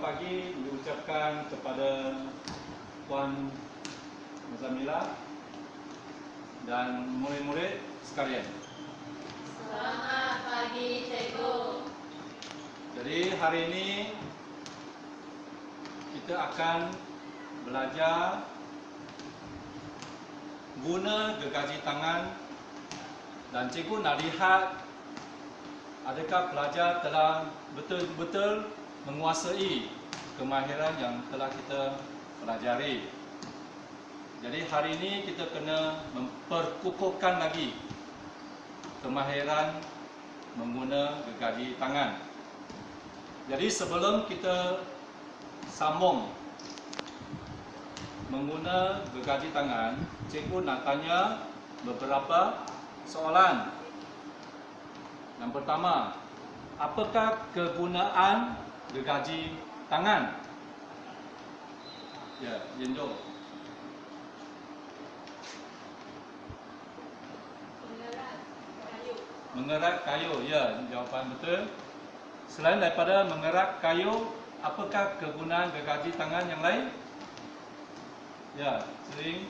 pagi diucapkan kepada Puan Muzamila dan murid-murid sekalian. Selamat pagi, Cikgu. Jadi hari ini kita akan belajar guna gergaji tangan, dan cikgu nak lihat adakah pelajar telah betul-betul menguasai kemahiran yang telah kita pelajari. Jadi hari ini kita kena memperkukuhkan lagi kemahiran mengguna gergaji tangan. Jadi sebelum kita sambung mengguna gergaji tangan, cikgu nak tanya beberapa soalan. Yang pertama, apakah kegunaan gergaji tangan? Ya, Yenjo. Mengerat kayu, ya, jawapan betul. Selain daripada mengerat kayu, apakah kegunaan gergaji tangan yang lain? Ya, sering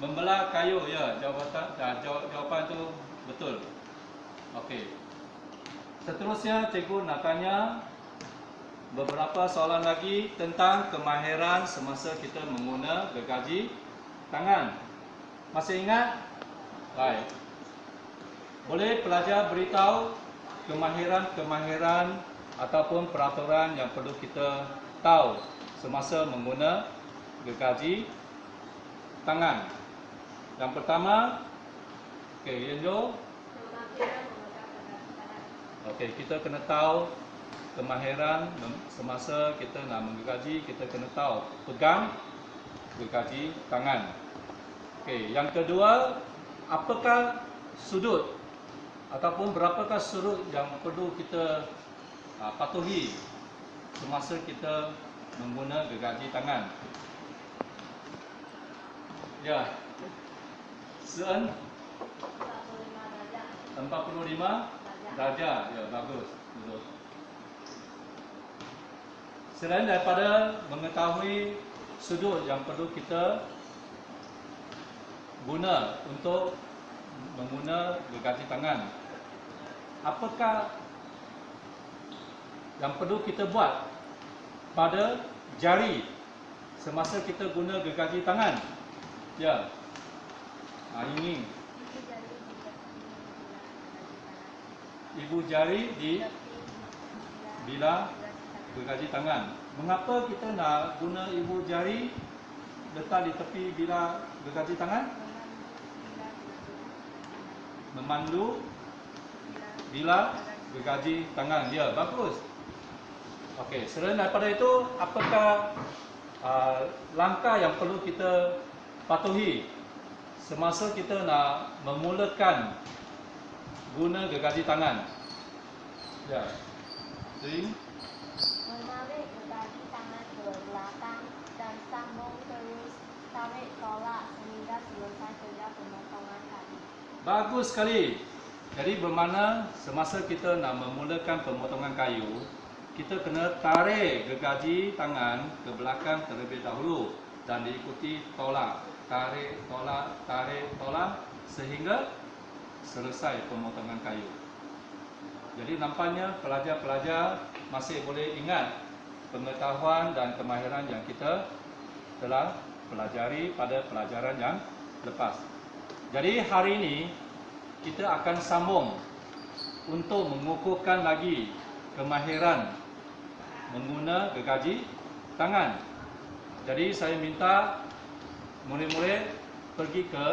membelah kayu, ya, jawapan itu betul. Okey. Seterusnya cikgu nak tanya beberapa soalan lagi tentang kemahiran semasa kita mengguna gergaji tangan. Masih ingat? Baik. Boleh pelajar beritahu kemahiran-kemahiran ataupun peraturan yang perlu kita tahu semasa mengguna gergaji tangan. Yang pertama, okey, Yenjo. Okey, kita kena tahu kemahiran semasa kita nak menggergaji, kita kena tahu pegang gergaji tangan. Okey, yang kedua, apakah sudut ataupun berapakah sudut yang perlu kita patuhi semasa kita mengguna gergaji tangan? Ya. Sen 45 darjah. Ya, bagus. Betul. Selain daripada mengetahui sudut yang perlu kita guna untuk mengguna gergaji tangan, apakah yang perlu kita buat pada jari semasa kita guna gergaji tangan? Ya. Ini ibu jari di bilah gergaji tangan. Mengapa kita nak guna ibu jari letak di tepi bilah gergaji tangan? Memandu bilah gergaji tangan. Ya, bagus. Okey, selain daripada itu, apakah langkah yang perlu kita patuhi semasa kita nak memulakan guna gergaji tangan? Ya. Sing. Menarik gergaji tangan ke belakang dan sambung terus, tarik tolak sehingga selesai kerja pemotongan kayu. Bagus sekali. Jadi bermakna semasa kita nak memulakan pemotongan kayu, kita kena tarik gergaji tangan ke belakang terlebih dahulu dan diikuti tolak. Tarik, tolak sehingga selesai pemotongan kayu. Jadi nampaknya pelajar-pelajar masih boleh ingat pengetahuan dan kemahiran yang kita telah pelajari pada pelajaran yang lepas. Jadi hari ini kita akan sambung untuk mengukuhkan lagi kemahiran mengguna gergaji tangan. Jadi saya minta murid-murid pergi ke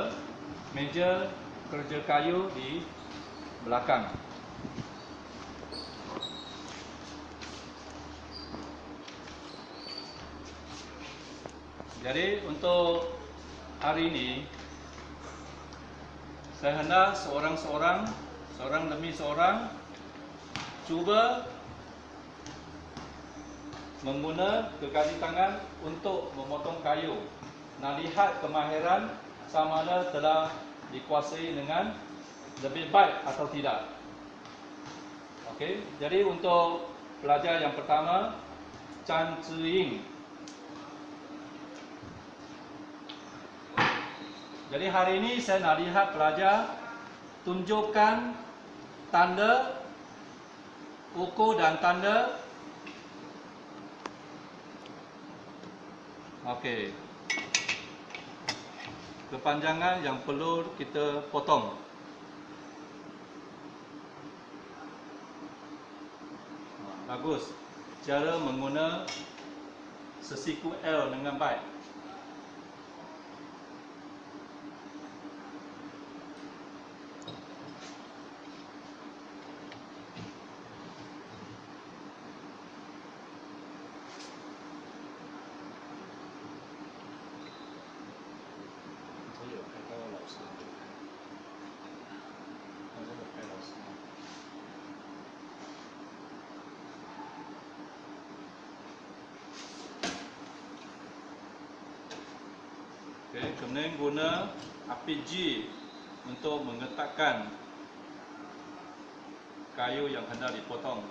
meja kerja kayu di belakang. Jadi untuk hari ini saya hendak seorang demi seorang cuba mengguna gergaji tangan untuk memotong kayu. Nak lihat kemahiran sama ada telah dikuasai dengan lebih baik atau tidak. Okey, jadi untuk pelajar yang pertama, Chan Ziying. Jadi hari ini saya nak lihat pelajar tunjukkan tanda ukur dan tanda. Okey. Kepanjangan yang perlu kita potong. Bagus. Cara menggunakan sesiku L dengan baik. Okay, kemudian guna api G untuk mengetatkan kayu yang hendak dipotong.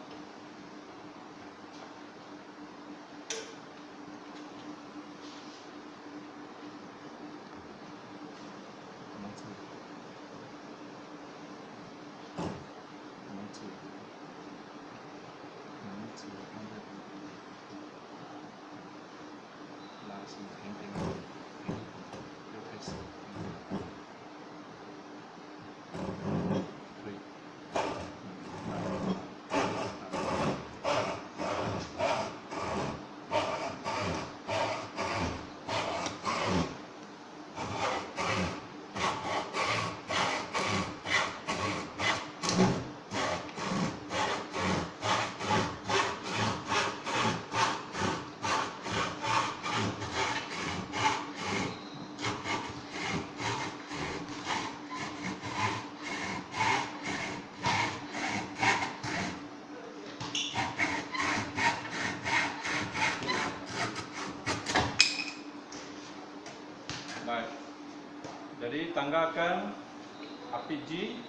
Baik. Jadi tanggalkan api G.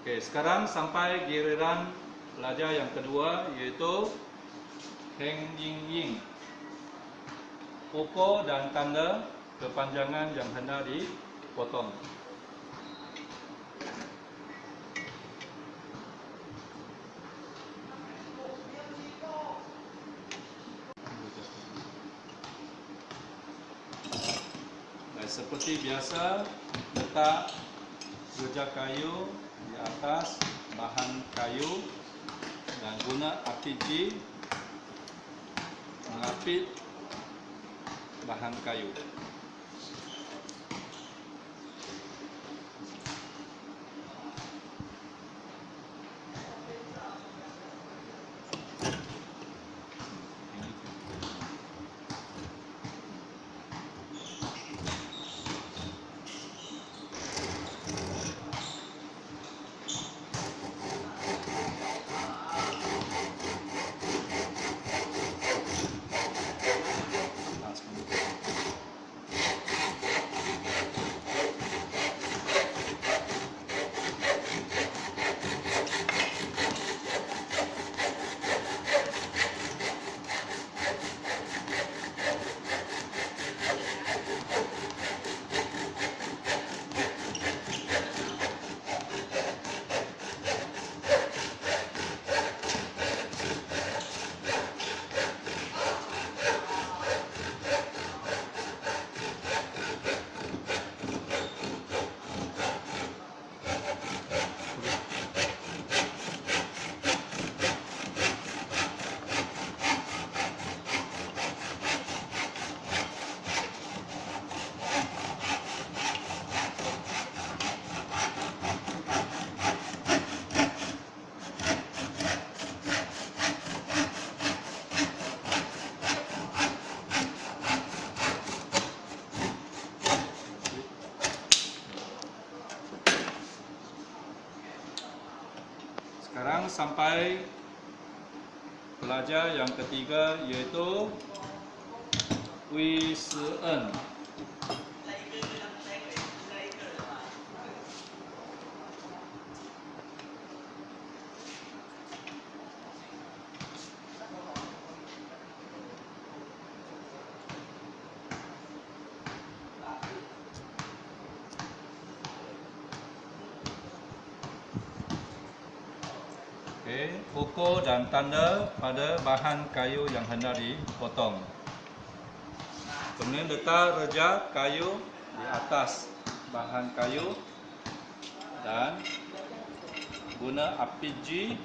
Okey, sekarang sampai giliran pelajar yang kedua, iaitu Heng Ying Ying. Ukur dan tanda kepanjangan yang hendak dipotong. Dan seperti biasa, letak gerjak kayu di atas bahan kayu dan guna api G mengapit bahan kayu. Sekarang sampai pelajar yang ketiga iaitu Wei Si En. Okey, ukur dan tanda pada bahan kayu yang hendak dipotong. Kemudian letak rejak kayu di atas bahan kayu dan guna api G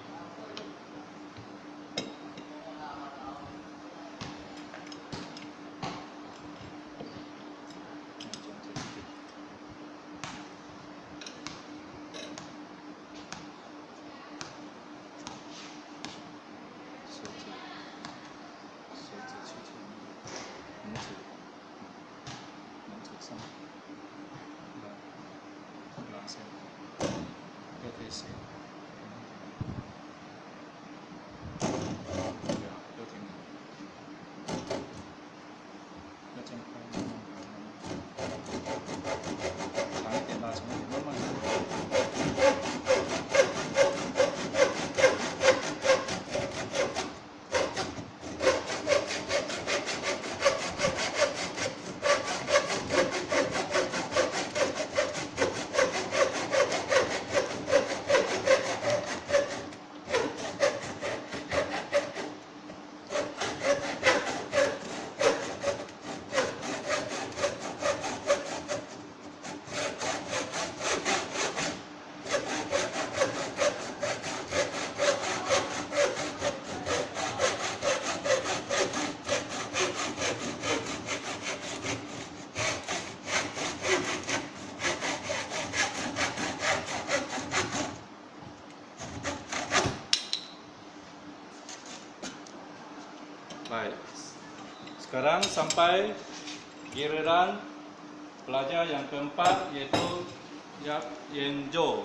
Baik. Sekarang sampai giliran pelajar yang keempat iaitu Yap Yen Jo.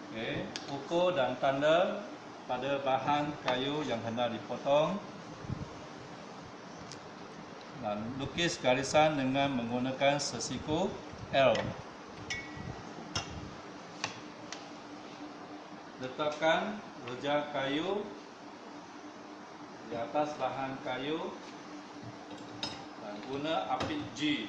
Okey, ukur dan tanda pada bahan kayu yang hendak dipotong dan lukis garisan dengan menggunakan sesiku L. Letakkan rejak kayu di atas bahan kayu dan guna api G.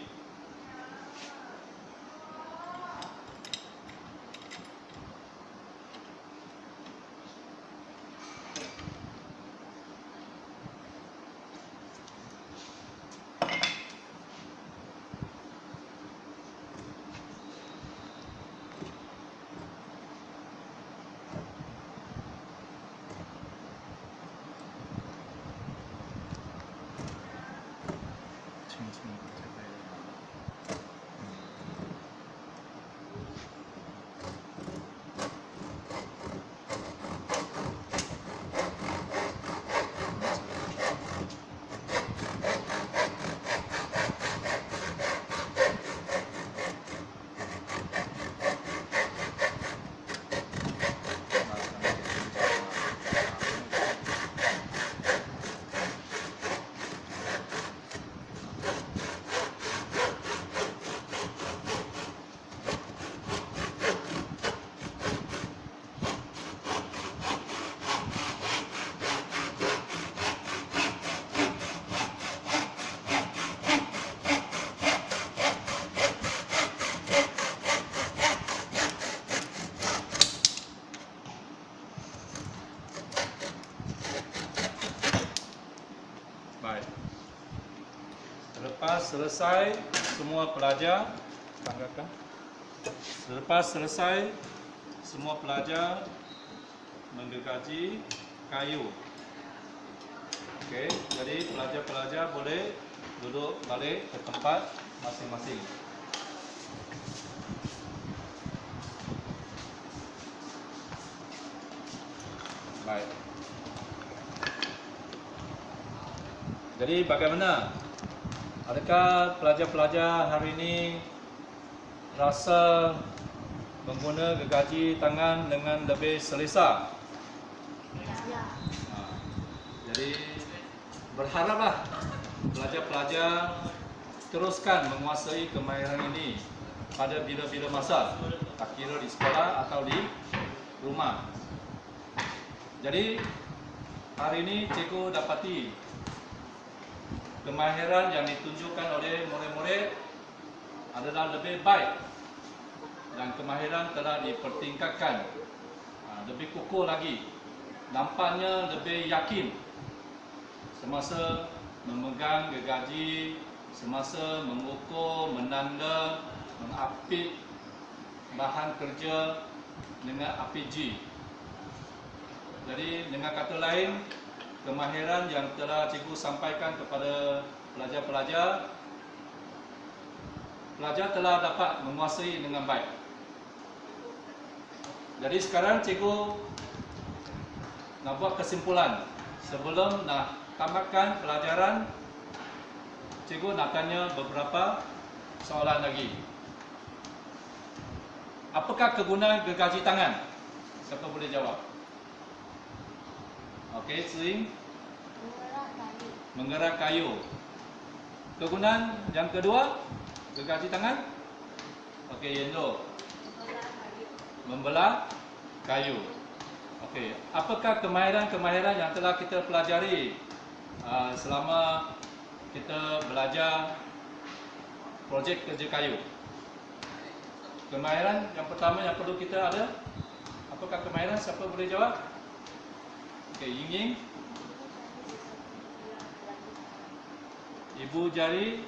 Baik. Selepas selesai semua pelajar, tanggalkan. Selepas selesai semua pelajar menggergaji kayu. Okey, jadi pelajar-pelajar boleh duduk balik ke tempat masing-masing. Baik. Jadi bagaimana Adakah pelajar-pelajar hari ini rasa mengguna gergaji tangan dengan lebih selesa? Ya. Jadi berharaplah pelajar-pelajar teruskan menguasai kemahiran ini pada bila-bila masa, tak kira di sekolah atau di rumah. Jadi hari ini cikgu dapati kemahiran yang ditunjukkan oleh murid-murid adalah lebih baik dan kemahiran telah dipertingkatkan, lebih kukuh lagi, nampaknya lebih yakin semasa memegang gergaji, semasa mengukur, menanda, mengapit bahan kerja dengan APG. Jadi dengan kata lain, kemahiran yang telah cikgu sampaikan kepada pelajar-pelajar, pelajar telah dapat menguasai dengan baik. Jadi sekarang cikgu nak buat kesimpulan. Sebelum nak tamatkan pelajaran, cikgu nak tanya beberapa soalan lagi. Apakah kegunaan gergaji tangan? Siapa boleh jawab? Okey, Sing. Mengerak kayu. Menggerak kayu. Kegunaan yang kedua, gergaji tangan? Okey, Yendo. Membelah kayu. Okey, apakah kemahiran-kemahiran yang telah kita pelajari selama kita belajar projek kerja kayu? Kemahiran yang pertama yang perlu kita ada, apakah kemahiran? Siapa boleh jawab? Okey, Ying. Ibu jari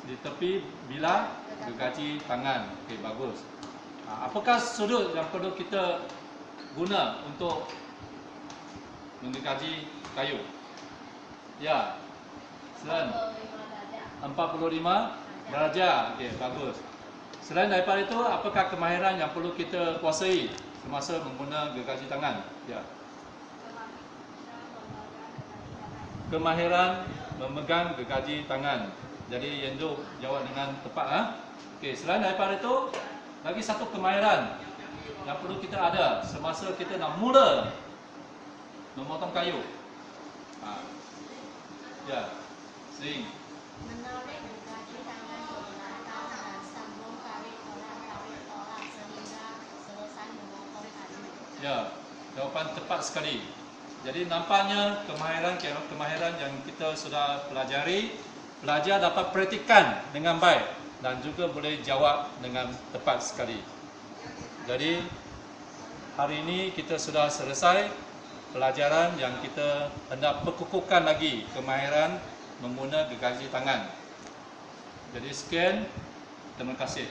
di tepi bilah gergaji tangan. Okey, bagus. Apakah sudut yang perlu kita guna untuk menggergaji kayu? Ya, selain 45 darjah. Okey, bagus. Selain daripada itu, apakah kemahiran yang perlu kita kuasai semasa menggunakan gergaji tangan? Ya. Kemahiran memegang gergaji tangan. Jadi Yendo jawab dengan tepat. Okey, selain daripada itu, lagi satu kemahiran yang perlu kita ada semasa kita nak mula memotong kayu. Ya, Sing. Menarik gergaji tangan ke belakang dan sambung tarik tolak sehingga selesai memotong kayu. Ya, jawapan tepat sekali. Jadi nampaknya kemahiran yang kita sudah pelajari, pelajar dapat praktikkan dengan baik dan juga boleh jawab dengan tepat sekali. Jadi hari ini kita sudah selesai pelajaran yang kita hendak perkukuhkan lagi kemahiran menggunakan gergaji tangan. Jadi sekian, terima kasih.